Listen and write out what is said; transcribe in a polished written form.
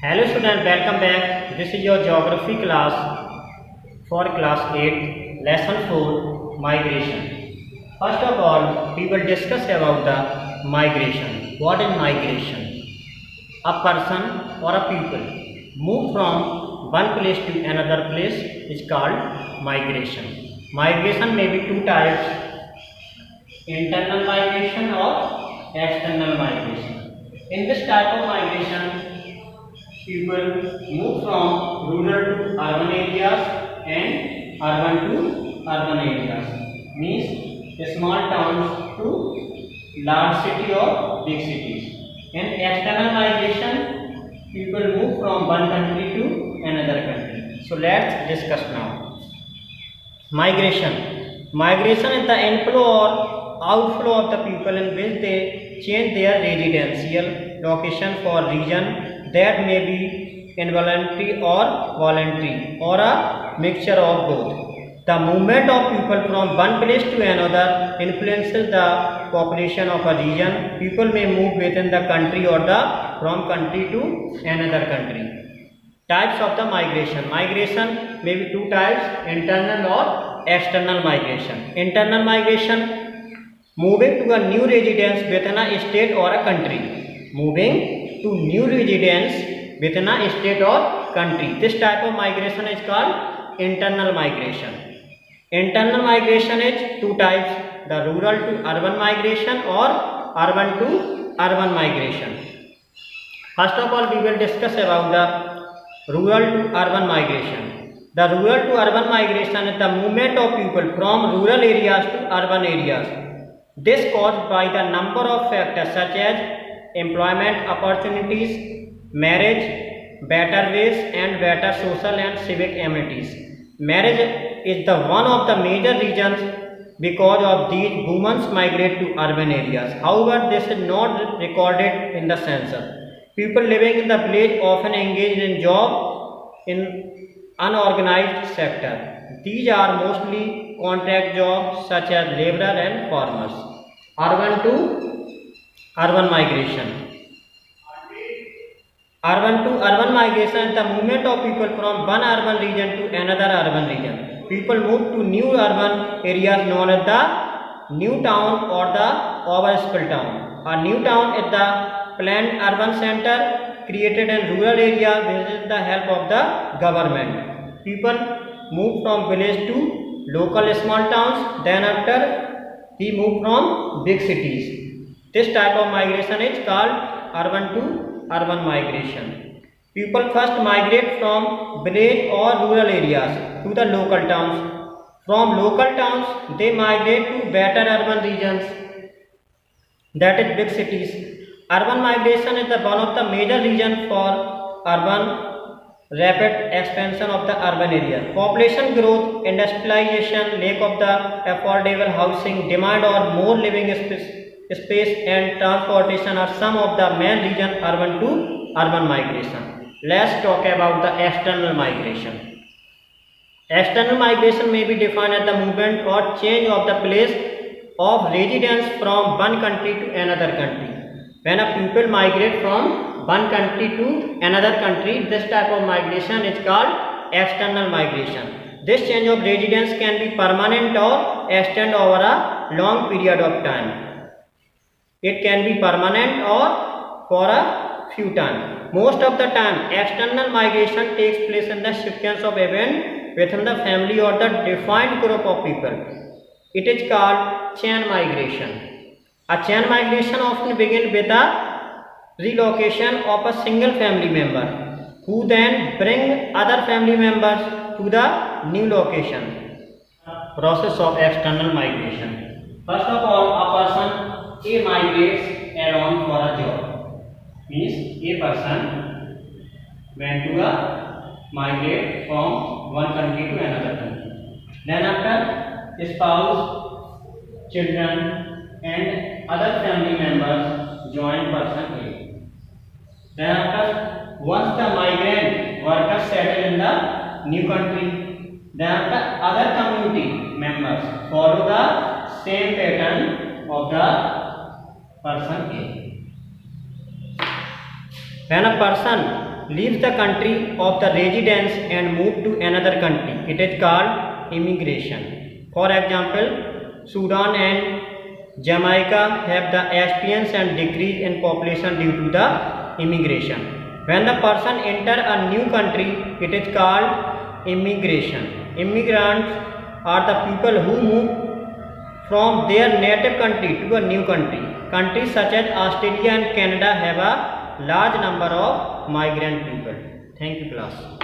Hello student, welcome back. This is your geography class for class 8, lesson 4, migration. First of all, we will discuss about the migration. What is migration? A person or a people move from one place to another place is called migration. Migration may be two types, internal migration or external migration. In this type of migration, people move from rural to urban areas and urban to urban areas. Means small towns to large city or big cities. In external migration, people move from one country to another country. So let's discuss now. Migration. Migration is the inflow or outflow of the people in which they change their residential location for region that may be involuntary or voluntary or a mixture of both. The movement of people from one place to another influences the population of a region. People may move within the country or from country to another country. Types of the migration. Migration may be two types, internal or external migration. Internal migration, moving to a new residence within a state or a country. Moving to new residence within a state or country. This type of migration is called internal migration. Internal migration is two types, the rural to urban migration or urban to urban migration. First of all, we will discuss about the rural to urban migration. The rural to urban migration is the movement of people from rural areas to urban areas. This caused by the number of factors such as employment opportunities, marriage, better ways and better social and civic amenities. Marriage is the one of the major reasons because of these women migrate to urban areas. However, this is not recorded in the census. People living in the village often engage in job in unorganized sector. These are mostly contract jobs such as laborer and farmers. Urban to urban migration. Urban to urban migration is the movement of people from one urban region to another urban region. People move to new urban areas known as the new town or the overspill town. A new town is the planned urban center created in rural area with the help of the government. People move from village to local small towns, then after we move from big cities. This type of migration is called urban to urban migration. People first migrate from village or rural areas to the local towns. From local towns, they migrate to better urban regions, that is big cities. Urban migration is one of the major reasons for urban rapid expansion of the urban area. Population growth, industrialization, lack of the affordable housing, demand or more living space and transportation are some of the main reasons urban to urban migration. Let's talk about the external migration. External migration may be defined as the movement or change of the place of residence from one country to another country. When a people migrate from one country to another country, this type of migration is called external migration. This change of residence can be permanent or extend over a long period of time. It can be permanent or for a few times. Most of the time, external migration takes place in the sequence of events within the family or the defined group of people. It is called chain migration. A chain migration often begins with a relocation of a single family member who then bring other family members to the new location. Process of external migration. First of all, a person A migrates alone for a job. Means a person went to migrate from one country to another country. Then after, spouse, children and other family members join person A. Then after, once the migrant workers settle in the new country, then after other community members follow the same pattern of the person A. When a person leaves the country of the residence and move to another country, it is called immigration. For example, Sudan and Jamaica have the experience and decrease in population due to the immigration. When the person enter a new country, it is called immigration. Immigrants are the people who move from their native country to a new country. Countries such as Australia and Canada have a large number of migrant people. Thank you, class.